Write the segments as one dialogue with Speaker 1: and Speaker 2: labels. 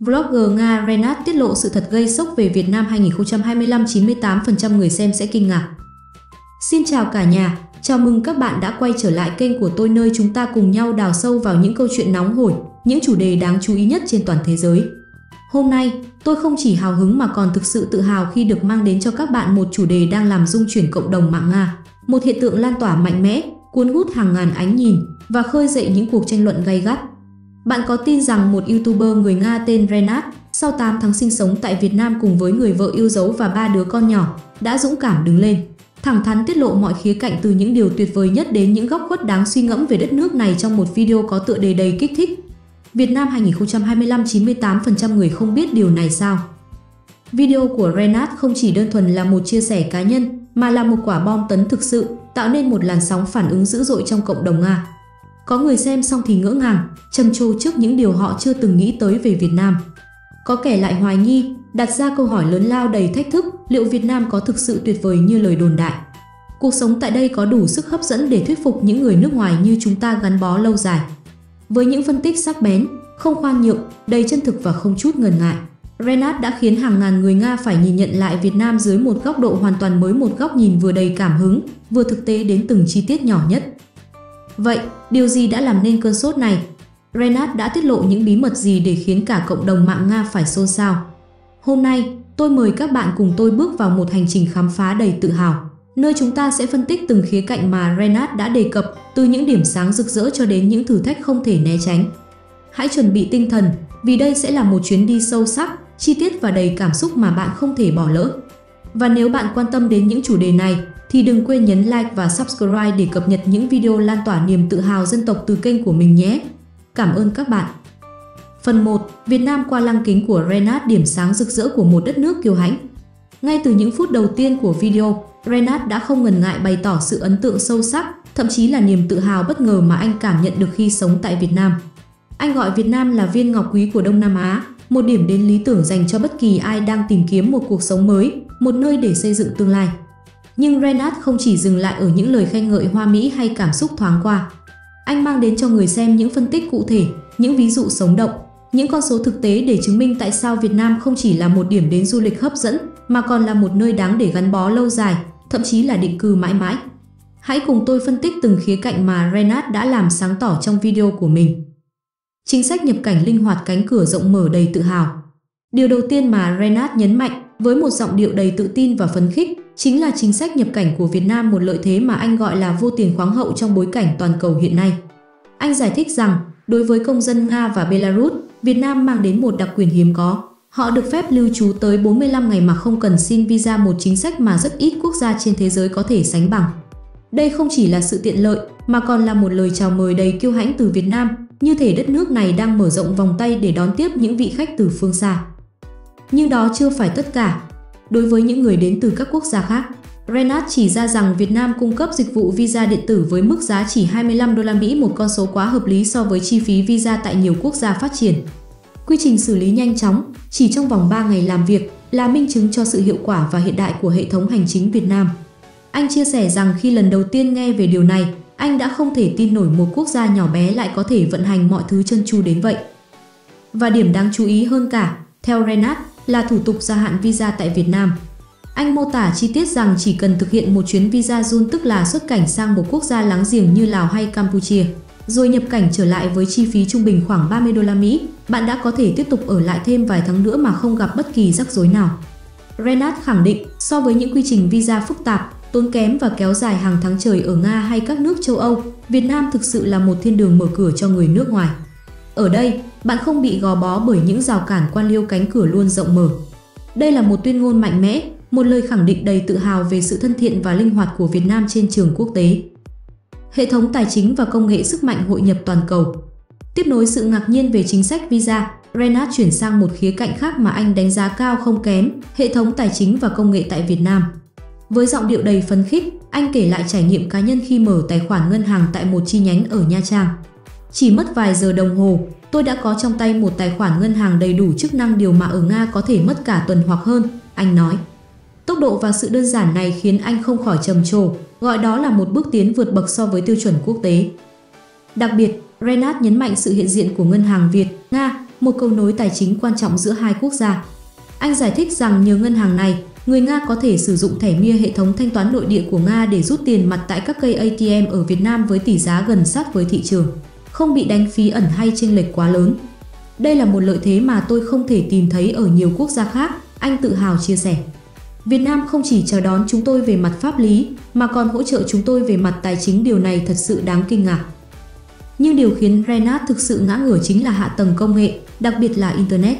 Speaker 1: Vlogger Nga Renat tiết lộ sự thật gây sốc về Việt Nam 2025, 98% người xem sẽ kinh ngạc. Xin chào cả nhà, chào mừng các bạn đã quay trở lại kênh của tôi nơi chúng ta cùng nhau đào sâu vào những câu chuyện nóng hổi, những chủ đề đáng chú ý nhất trên toàn thế giới. Hôm nay, tôi không chỉ hào hứng mà còn thực sự tự hào khi được mang đến cho các bạn một chủ đề đang làm rung chuyển cộng đồng mạng Nga, một hiện tượng lan tỏa mạnh mẽ, cuốn hút hàng ngàn ánh nhìn và khơi dậy những cuộc tranh luận gay gắt. Bạn có tin rằng một YouTuber người Nga tên Renat, sau 8 tháng sinh sống tại Việt Nam cùng với người vợ yêu dấu và 3 đứa con nhỏ, đã dũng cảm đứng lên, thẳng thắn tiết lộ mọi khía cạnh từ những điều tuyệt vời nhất đến những góc khuất đáng suy ngẫm về đất nước này trong một video có tựa đề đầy kích thích. Việt Nam 2025, 98% người không biết điều này sao? Video của Renat không chỉ đơn thuần là một chia sẻ cá nhân, mà là một quả bom tấn thực sự, tạo nên một làn sóng phản ứng dữ dội trong cộng đồng Nga. Có người xem xong thì ngỡ ngàng, trầm trồ trước những điều họ chưa từng nghĩ tới về Việt Nam. Có kẻ lại hoài nghi, đặt ra câu hỏi lớn lao đầy thách thức, liệu Việt Nam có thực sự tuyệt vời như lời đồn đại? Cuộc sống tại đây có đủ sức hấp dẫn để thuyết phục những người nước ngoài như chúng ta gắn bó lâu dài. Với những phân tích sắc bén, không khoan nhượng, đầy chân thực và không chút ngần ngại, Renat đã khiến hàng ngàn người Nga phải nhìn nhận lại Việt Nam dưới một góc độ hoàn toàn mới, một góc nhìn vừa đầy cảm hứng, vừa thực tế đến từng chi tiết nhỏ nhất. Vậy, điều gì đã làm nên cơn sốt này? Renat đã tiết lộ những bí mật gì để khiến cả cộng đồng mạng Nga phải xôn xao? Hôm nay, tôi mời các bạn cùng tôi bước vào một hành trình khám phá đầy tự hào, nơi chúng ta sẽ phân tích từng khía cạnh mà Renat đã đề cập, từ những điểm sáng rực rỡ cho đến những thử thách không thể né tránh. Hãy chuẩn bị tinh thần, vì đây sẽ là một chuyến đi sâu sắc, chi tiết và đầy cảm xúc mà bạn không thể bỏ lỡ. Và nếu bạn quan tâm đến những chủ đề này, thì đừng quên nhấn like và subscribe để cập nhật những video lan tỏa niềm tự hào dân tộc từ kênh của mình nhé. Cảm ơn các bạn. Phần 1. Việt Nam qua lăng kính của Renat, điểm sáng rực rỡ của một đất nước kiêu hãnh. Ngay từ những phút đầu tiên của video, Renat đã không ngần ngại bày tỏ sự ấn tượng sâu sắc, thậm chí là niềm tự hào bất ngờ mà anh cảm nhận được khi sống tại Việt Nam. Anh gọi Việt Nam là viên ngọc quý của Đông Nam Á, một điểm đến lý tưởng dành cho bất kỳ ai đang tìm kiếm một cuộc sống mới, một nơi để xây dựng tương lai. Nhưng Renat không chỉ dừng lại ở những lời khen ngợi hoa mỹ hay cảm xúc thoáng qua. Anh mang đến cho người xem những phân tích cụ thể, những ví dụ sống động, những con số thực tế để chứng minh tại sao Việt Nam không chỉ là một điểm đến du lịch hấp dẫn, mà còn là một nơi đáng để gắn bó lâu dài, thậm chí là định cư mãi mãi. Hãy cùng tôi phân tích từng khía cạnh mà Renat đã làm sáng tỏ trong video của mình. Chính sách nhập cảnh linh hoạt, cánh cửa rộng mở đầy tự hào. Điều đầu tiên mà Renat nhấn mạnh, với một giọng điệu đầy tự tin và phấn khích, chính là chính sách nhập cảnh của Việt Nam, một lợi thế mà anh gọi là vô tiền khoáng hậu trong bối cảnh toàn cầu hiện nay. Anh giải thích rằng, đối với công dân Nga và Belarus, Việt Nam mang đến một đặc quyền hiếm có. Họ được phép lưu trú tới 45 ngày mà không cần xin visa, một chính sách mà rất ít quốc gia trên thế giới có thể sánh bằng. Đây không chỉ là sự tiện lợi, mà còn là một lời chào mời đầy kiêu hãnh từ Việt Nam, như thể đất nước này đang mở rộng vòng tay để đón tiếp những vị khách từ phương xa. Nhưng đó chưa phải tất cả. Đối với những người đến từ các quốc gia khác, Renat chỉ ra rằng Việt Nam cung cấp dịch vụ visa điện tử với mức giá chỉ 25 đô la Mỹ, một con số quá hợp lý so với chi phí visa tại nhiều quốc gia phát triển. Quy trình xử lý nhanh chóng, chỉ trong vòng 3 ngày làm việc, là minh chứng cho sự hiệu quả và hiện đại của hệ thống hành chính Việt Nam. Anh chia sẻ rằng khi lần đầu tiên nghe về điều này, anh đã không thể tin nổi một quốc gia nhỏ bé lại có thể vận hành mọi thứ trơn tru đến vậy. Và điểm đáng chú ý hơn cả, theo Renat, là thủ tục gia hạn visa tại Việt Nam. Anh mô tả chi tiết rằng chỉ cần thực hiện một chuyến visa Jun, tức là xuất cảnh sang một quốc gia láng giềng như Lào hay Campuchia, rồi nhập cảnh trở lại với chi phí trung bình khoảng 30 đô la Mỹ, bạn đã có thể tiếp tục ở lại thêm vài tháng nữa mà không gặp bất kỳ rắc rối nào. Renat khẳng định, so với những quy trình visa phức tạp, tốn kém và kéo dài hàng tháng trời ở Nga hay các nước châu Âu, Việt Nam thực sự là một thiên đường mở cửa cho người nước ngoài. Ở đây, bạn không bị gò bó bởi những rào cản quan liêu, cánh cửa luôn rộng mở. Đây là một tuyên ngôn mạnh mẽ, một lời khẳng định đầy tự hào về sự thân thiện và linh hoạt của Việt Nam trên trường quốc tế. Hệ thống tài chính và công nghệ, sức mạnh hội nhập toàn cầu. Tiếp nối sự ngạc nhiên về chính sách visa, Renat chuyển sang một khía cạnh khác mà anh đánh giá cao không kém, hệ thống tài chính và công nghệ tại Việt Nam. Với giọng điệu đầy phấn khích, anh kể lại trải nghiệm cá nhân khi mở tài khoản ngân hàng tại một chi nhánh ở Nha Trang. Chỉ mất vài giờ đồng hồ, tôi đã có trong tay một tài khoản ngân hàng đầy đủ chức năng, điều mà ở Nga có thể mất cả tuần hoặc hơn, anh nói. Tốc độ và sự đơn giản này khiến anh không khỏi trầm trồ, gọi đó là một bước tiến vượt bậc so với tiêu chuẩn quốc tế. Đặc biệt, Renat nhấn mạnh sự hiện diện của ngân hàng Việt, Nga một cầu nối tài chính quan trọng giữa hai quốc gia. Anh giải thích rằng nhờ ngân hàng này, người Nga có thể sử dụng thẻ MIA, hệ thống thanh toán nội địa của Nga, để rút tiền mặt tại các cây ATM ở Việt Nam với tỷ giá gần sát với thị trường, không bị đánh phí ẩn hay chênh lệch quá lớn. Đây là một lợi thế mà tôi không thể tìm thấy ở nhiều quốc gia khác, anh tự hào chia sẻ. Việt Nam không chỉ chào đón chúng tôi về mặt pháp lý, mà còn hỗ trợ chúng tôi về mặt tài chính, điều này thật sự đáng kinh ngạc. Nhưng điều khiến Renat thực sự ngã ngửa chính là hạ tầng công nghệ, đặc biệt là Internet.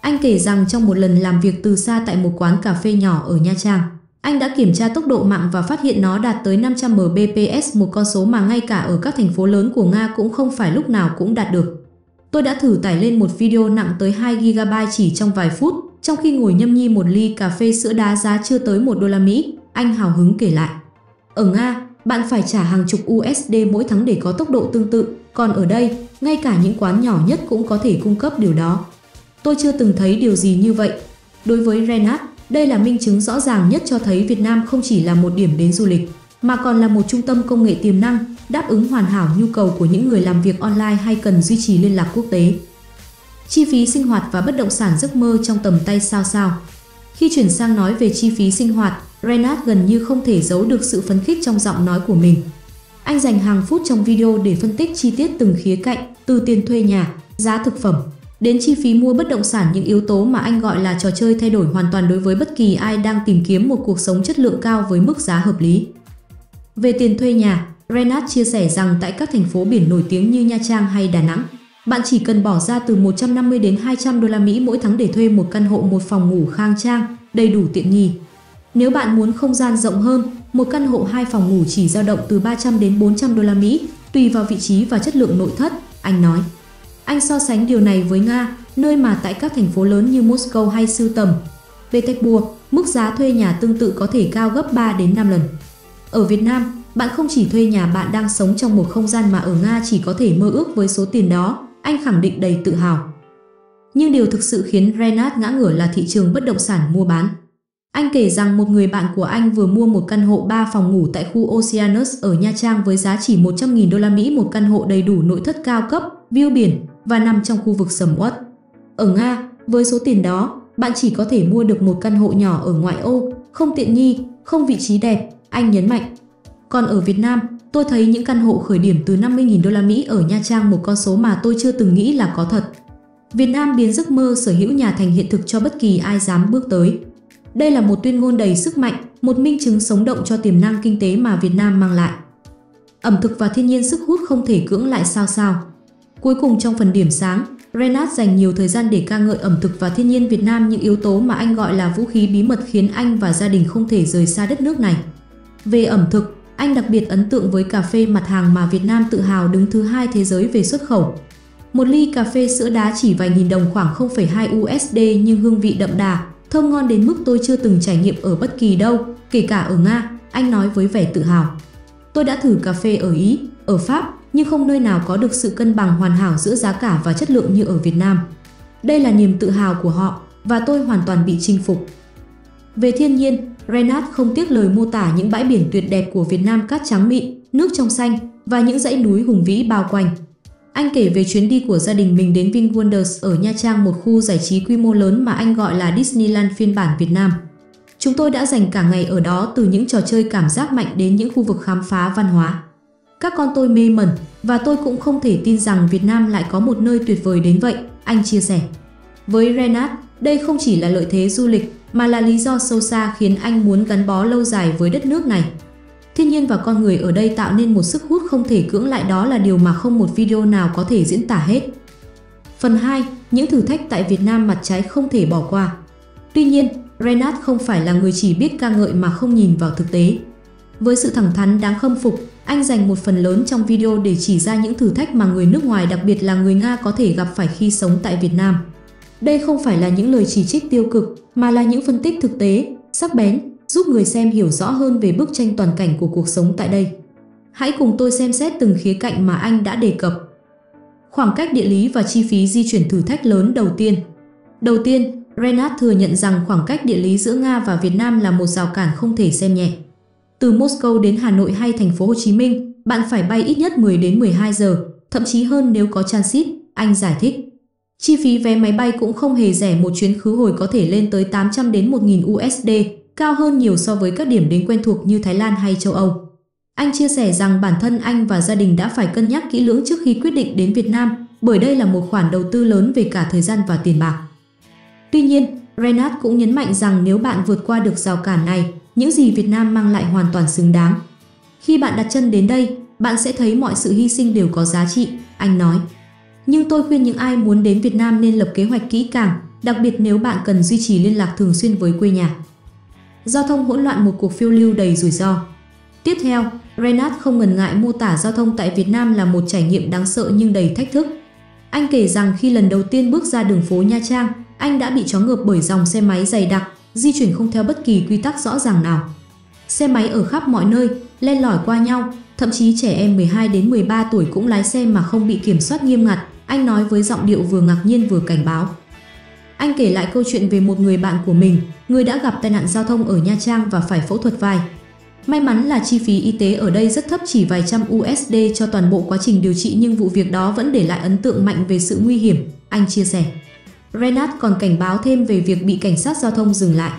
Speaker 1: Anh kể rằng trong một lần làm việc từ xa tại một quán cà phê nhỏ ở Nha Trang, anh đã kiểm tra tốc độ mạng và phát hiện nó đạt tới 500 Mbps, một con số mà ngay cả ở các thành phố lớn của Nga cũng không phải lúc nào cũng đạt được. Tôi đã thử tải lên một video nặng tới 2 GB chỉ trong vài phút, trong khi ngồi nhâm nhi một ly cà phê sữa đá giá chưa tới $1, anh hào hứng kể lại. Ở Nga, bạn phải trả hàng chục USD mỗi tháng để có tốc độ tương tự, còn ở đây, ngay cả những quán nhỏ nhất cũng có thể cung cấp điều đó. Tôi chưa từng thấy điều gì như vậy. Đối với Renat, đây là minh chứng rõ ràng nhất cho thấy Việt Nam không chỉ là một điểm đến du lịch, mà còn là một trung tâm công nghệ tiềm năng, đáp ứng hoàn hảo nhu cầu của những người làm việc online hay cần duy trì liên lạc quốc tế. Chi phí sinh hoạt và bất động sản, giấc mơ trong tầm tay sao. Khi chuyển sang nói về chi phí sinh hoạt, Renat gần như không thể giấu được sự phấn khích trong giọng nói của mình. Anh dành hàng phút trong video để phân tích chi tiết từng khía cạnh, từ tiền thuê nhà, giá thực phẩm, đến chi phí mua bất động sản, những yếu tố mà anh gọi là trò chơi thay đổi hoàn toàn đối với bất kỳ ai đang tìm kiếm một cuộc sống chất lượng cao với mức giá hợp lý. Về tiền thuê nhà, Renat chia sẻ rằng tại các thành phố biển nổi tiếng như Nha Trang hay Đà Nẵng, bạn chỉ cần bỏ ra từ 150 đến 200 đô la Mỹ mỗi tháng để thuê một căn hộ một phòng ngủ khang trang, đầy đủ tiện nghi. Nếu bạn muốn không gian rộng hơn, một căn hộ 2 phòng ngủ chỉ dao động từ 300 đến 400 đô la Mỹ, tùy vào vị trí và chất lượng nội thất, anh nói. Anh so sánh điều này với Nga, nơi mà tại các thành phố lớn như Moscow hay Sưu Tầm, Petersburg, mức giá thuê nhà tương tự có thể cao gấp 3 đến 5 lần. Ở Việt Nam, bạn không chỉ thuê nhà, bạn đang sống trong một không gian mà ở Nga chỉ có thể mơ ước với số tiền đó, anh khẳng định đầy tự hào. Nhưng điều thực sự khiến Renat ngã ngửa là thị trường bất động sản mua bán. Anh kể rằng một người bạn của anh vừa mua một căn hộ 3 phòng ngủ tại khu Oceanus ở Nha Trang với giá chỉ 100.000 đô la Mỹ, một căn hộ đầy đủ nội thất cao cấp, view biển và nằm trong khu vực sầm uất. Ở Nga, với số tiền đó, bạn chỉ có thể mua được một căn hộ nhỏ ở ngoại ô, không tiện nghi, không vị trí đẹp, anh nhấn mạnh. Còn ở Việt Nam, tôi thấy những căn hộ khởi điểm từ 50.000 đô la Mỹ ở Nha Trang, một con số mà tôi chưa từng nghĩ là có thật. Việt Nam biến giấc mơ sở hữu nhà thành hiện thực cho bất kỳ ai dám bước tới. Đây là một tuyên ngôn đầy sức mạnh, một minh chứng sống động cho tiềm năng kinh tế mà Việt Nam mang lại. Ẩm thực và thiên nhiên, sức hút không thể cưỡng lại sao. Cuối cùng trong phần điểm sáng, Renat dành nhiều thời gian để ca ngợi ẩm thực và thiên nhiên Việt Nam, những yếu tố mà anh gọi là vũ khí bí mật khiến anh và gia đình không thể rời xa đất nước này. Về ẩm thực, anh đặc biệt ấn tượng với cà phê, mặt hàng mà Việt Nam tự hào đứng thứ 2 thế giới về xuất khẩu. Một ly cà phê sữa đá chỉ vài nghìn đồng, khoảng 0,2 USD, nhưng hương vị đậm đà, thơm ngon đến mức tôi chưa từng trải nghiệm ở bất kỳ đâu, kể cả ở Nga, anh nói với vẻ tự hào. Tôi đã thử cà phê ở Ý, ở Pháp, nhưng không nơi nào có được sự cân bằng hoàn hảo giữa giá cả và chất lượng như ở Việt Nam. Đây là niềm tự hào của họ, và tôi hoàn toàn bị chinh phục. Về thiên nhiên, Renat không tiếc lời mô tả những bãi biển tuyệt đẹp của Việt Nam, cát trắng mịn, nước trong xanh và những dãy núi hùng vĩ bao quanh. Anh kể về chuyến đi của gia đình mình đến VinWonders ở Nha Trang, một khu giải trí quy mô lớn mà anh gọi là Disneyland phiên bản Việt Nam. Chúng tôi đã dành cả ngày ở đó, từ những trò chơi cảm giác mạnh đến những khu vực khám phá văn hóa. Các con tôi mê mẩn, và tôi cũng không thể tin rằng Việt Nam lại có một nơi tuyệt vời đến vậy, anh chia sẻ. Với Renat, đây không chỉ là lợi thế du lịch, mà là lý do sâu xa khiến anh muốn gắn bó lâu dài với đất nước này. Thiên nhiên và con người ở đây tạo nên một sức hút không thể cưỡng lại, đó là điều mà không một video nào có thể diễn tả hết. Phần 2. Những thử thách tại Việt Nam, mặt trái không thể bỏ qua. Tuy nhiên, Renat không phải là người chỉ biết ca ngợi mà không nhìn vào thực tế. Với sự thẳng thắn đáng khâm phục, anh dành một phần lớn trong video để chỉ ra những thử thách mà người nước ngoài, đặc biệt là người Nga, có thể gặp phải khi sống tại Việt Nam. Đây không phải là những lời chỉ trích tiêu cực, mà là những phân tích thực tế, sắc bén, giúp người xem hiểu rõ hơn về bức tranh toàn cảnh của cuộc sống tại đây. Hãy cùng tôi xem xét từng khía cạnh mà anh đã đề cập. Khoảng cách địa lý và chi phí di chuyển, thử thách lớn đầu tiên, Renat thừa nhận rằng khoảng cách địa lý giữa Nga và Việt Nam là một rào cản không thể xem nhẹ. Từ Moscow đến Hà Nội hay thành phố Hồ Chí Minh, bạn phải bay ít nhất 10 đến 12 giờ, thậm chí hơn nếu có transit, anh giải thích. Chi phí vé máy bay cũng không hề rẻ, một chuyến khứ hồi có thể lên tới 800 đến 1.000 USD, cao hơn nhiều so với các điểm đến quen thuộc như Thái Lan hay châu Âu. Anh chia sẻ rằng bản thân anh và gia đình đã phải cân nhắc kỹ lưỡng trước khi quyết định đến Việt Nam, bởi đây là một khoản đầu tư lớn về cả thời gian và tiền bạc. Tuy nhiên, Renat cũng nhấn mạnh rằng nếu bạn vượt qua được rào cản này, những gì Việt Nam mang lại hoàn toàn xứng đáng. Khi bạn đặt chân đến đây, bạn sẽ thấy mọi sự hy sinh đều có giá trị, anh nói. Nhưng tôi khuyên những ai muốn đến Việt Nam nên lập kế hoạch kỹ càng, đặc biệt nếu bạn cần duy trì liên lạc thường xuyên với quê nhà. Giao thông hỗn loạn, một cuộc phiêu lưu đầy rủi ro. Tiếp theo, Renat không ngần ngại mô tả giao thông tại Việt Nam là một trải nghiệm đáng sợ nhưng đầy thách thức. Anh kể rằng khi lần đầu tiên bước ra đường phố Nha Trang, anh đã bị choáng ngợp bởi dòng xe máy dày đặc, di chuyển không theo bất kỳ quy tắc rõ ràng nào. Xe máy ở khắp mọi nơi, len lỏi qua nhau, thậm chí trẻ em 12 đến 13 tuổi cũng lái xe mà không bị kiểm soát nghiêm ngặt, anh nói với giọng điệu vừa ngạc nhiên vừa cảnh báo. Anh kể lại câu chuyện về một người bạn của mình, người đã gặp tai nạn giao thông ở Nha Trang và phải phẫu thuật vai. May mắn là chi phí y tế ở đây rất thấp, chỉ vài trăm USD cho toàn bộ quá trình điều trị, nhưng vụ việc đó vẫn để lại ấn tượng mạnh về sự nguy hiểm, anh chia sẻ. Renat còn cảnh báo thêm về việc bị cảnh sát giao thông dừng lại.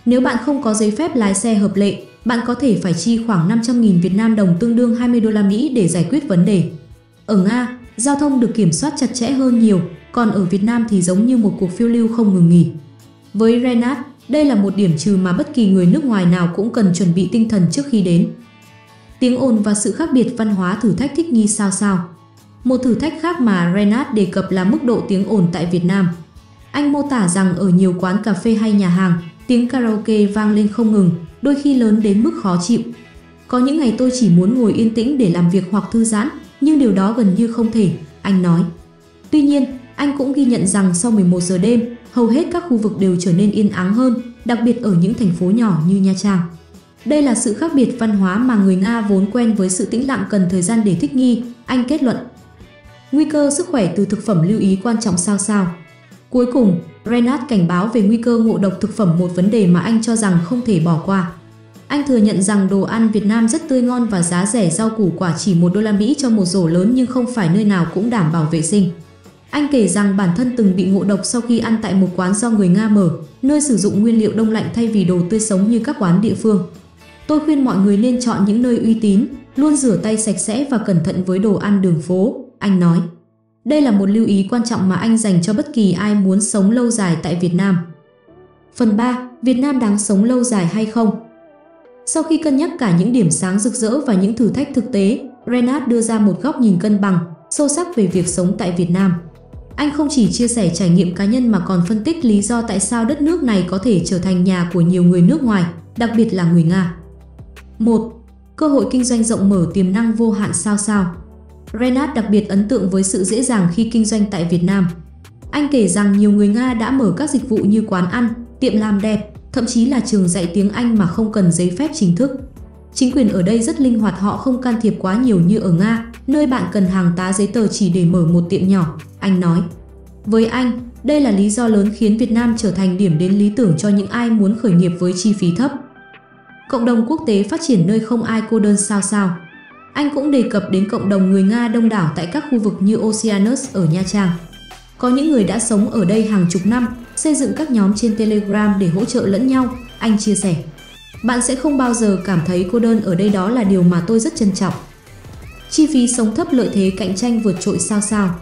Speaker 1: Nếu bạn không có giấy phép lái xe hợp lệ, bạn có thể phải chi khoảng 500.000 Việt Nam đồng tương đương 20 đô la Mỹ để giải quyết vấn đề. Ở Nga, giao thông được kiểm soát chặt chẽ hơn nhiều, còn ở Việt Nam thì giống như một cuộc phiêu lưu không ngừng nghỉ. Với Renat, đây là một điểm trừ mà bất kỳ người nước ngoài nào cũng cần chuẩn bị tinh thần trước khi đến. Tiếng ồn và sự khác biệt văn hóa, thử thách thích nghi sao. Một thử thách khác mà Renat đề cập là mức độ tiếng ồn tại Việt Nam. Anh mô tả rằng ở nhiều quán cà phê hay nhà hàng, tiếng karaoke vang lên không ngừng, đôi khi lớn đến mức khó chịu. Có những ngày tôi chỉ muốn ngồi yên tĩnh để làm việc hoặc thư giãn, nhưng điều đó gần như không thể, anh nói. Tuy nhiên, anh cũng ghi nhận rằng sau 11 giờ đêm, hầu hết các khu vực đều trở nên yên ắng hơn, đặc biệt ở những thành phố nhỏ như Nha Trang. Đây là sự khác biệt văn hóa mà người Nga vốn quen với sự tĩnh lặng cần thời gian để thích nghi, anh kết luận. Nguy cơ sức khỏe từ thực phẩm, lưu ý quan trọng sao. Cuối cùng, Renat cảnh báo về nguy cơ ngộ độc thực phẩm, một vấn đề mà anh cho rằng không thể bỏ qua. Anh thừa nhận rằng đồ ăn Việt Nam rất tươi ngon và giá rẻ, rau củ quả chỉ 1 đô la Mỹ cho một rổ lớn, nhưng không phải nơi nào cũng đảm bảo vệ sinh. Anh kể rằng bản thân từng bị ngộ độc sau khi ăn tại một quán do người Nga mở, nơi sử dụng nguyên liệu đông lạnh thay vì đồ tươi sống như các quán địa phương. Tôi khuyên mọi người nên chọn những nơi uy tín, luôn rửa tay sạch sẽ và cẩn thận với đồ ăn đường phố, anh nói. Đây là một lưu ý quan trọng mà anh dành cho bất kỳ ai muốn sống lâu dài tại Việt Nam. Phần 3. Việt Nam đáng sống lâu dài hay không? Sau khi cân nhắc cả những điểm sáng rực rỡ và những thử thách thực tế, Renat đưa ra một góc nhìn cân bằng, sâu sắc về việc sống tại Việt Nam. Anh không chỉ chia sẻ trải nghiệm cá nhân mà còn phân tích lý do tại sao đất nước này có thể trở thành nhà của nhiều người nước ngoài, đặc biệt là người Nga. 1. Cơ hội kinh doanh rộng mở, tiềm năng vô hạn sao. Renat đặc biệt ấn tượng với sự dễ dàng khi kinh doanh tại Việt Nam. Anh kể rằng nhiều người Nga đã mở các dịch vụ như quán ăn, tiệm làm đẹp, thậm chí là trường dạy tiếng Anh mà không cần giấy phép chính thức. Chính quyền ở đây rất linh hoạt, họ không can thiệp quá nhiều như ở Nga, nơi bạn cần hàng tá giấy tờ chỉ để mở một tiệm nhỏ, anh nói. Với anh, đây là lý do lớn khiến Việt Nam trở thành điểm đến lý tưởng cho những ai muốn khởi nghiệp với chi phí thấp. Cộng đồng quốc tế phát triển nơi không ai cô đơn sao. Anh cũng đề cập đến cộng đồng người Nga đông đảo tại các khu vực như Oceanus ở Nha Trang. Có những người đã sống ở đây hàng chục năm, xây dựng các nhóm trên Telegram để hỗ trợ lẫn nhau, anh chia sẻ. Bạn sẽ không bao giờ cảm thấy cô đơn ở đây, đó là điều mà tôi rất trân trọng. Chi phí sống thấp, lợi thế cạnh tranh vượt trội sao.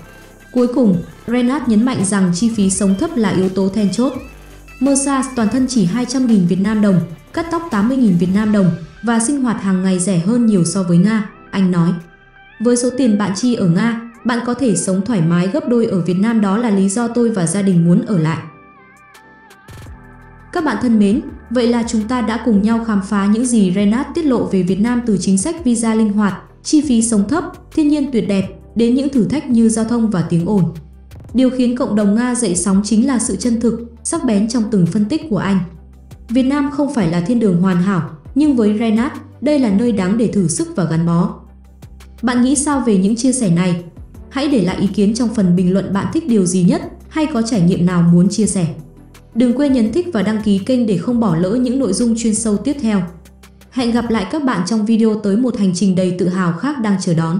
Speaker 1: Cuối cùng, Renat nhấn mạnh rằng chi phí sống thấp là yếu tố then chốt. Massage toàn thân chỉ 200.000 Việt Nam đồng, cắt tóc 80.000 Việt Nam đồng và sinh hoạt hàng ngày rẻ hơn nhiều so với Nga, anh nói. Với số tiền bạn chi ở Nga, bạn có thể sống thoải mái gấp đôi ở Việt Nam, đó là lý do tôi và gia đình muốn ở lại. Các bạn thân mến, vậy là chúng ta đã cùng nhau khám phá những gì Renat tiết lộ về Việt Nam, từ chính sách visa linh hoạt, chi phí sống thấp, thiên nhiên tuyệt đẹp, đến những thử thách như giao thông và tiếng ồn. Điều khiến cộng đồng Nga dậy sóng chính là sự chân thực, sắc bén trong từng phân tích của anh. Việt Nam không phải là thiên đường hoàn hảo, nhưng với Renat, đây là nơi đáng để thử sức và gắn bó. Bạn nghĩ sao về những chia sẻ này? Hãy để lại ý kiến trong phần bình luận. Bạn thích điều gì nhất hay có trải nghiệm nào muốn chia sẻ? Đừng quên nhấn thích và đăng ký kênh để không bỏ lỡ những nội dung chuyên sâu tiếp theo. Hẹn gặp lại các bạn trong video tới, một hành trình đầy tự hào khác đang chờ đón.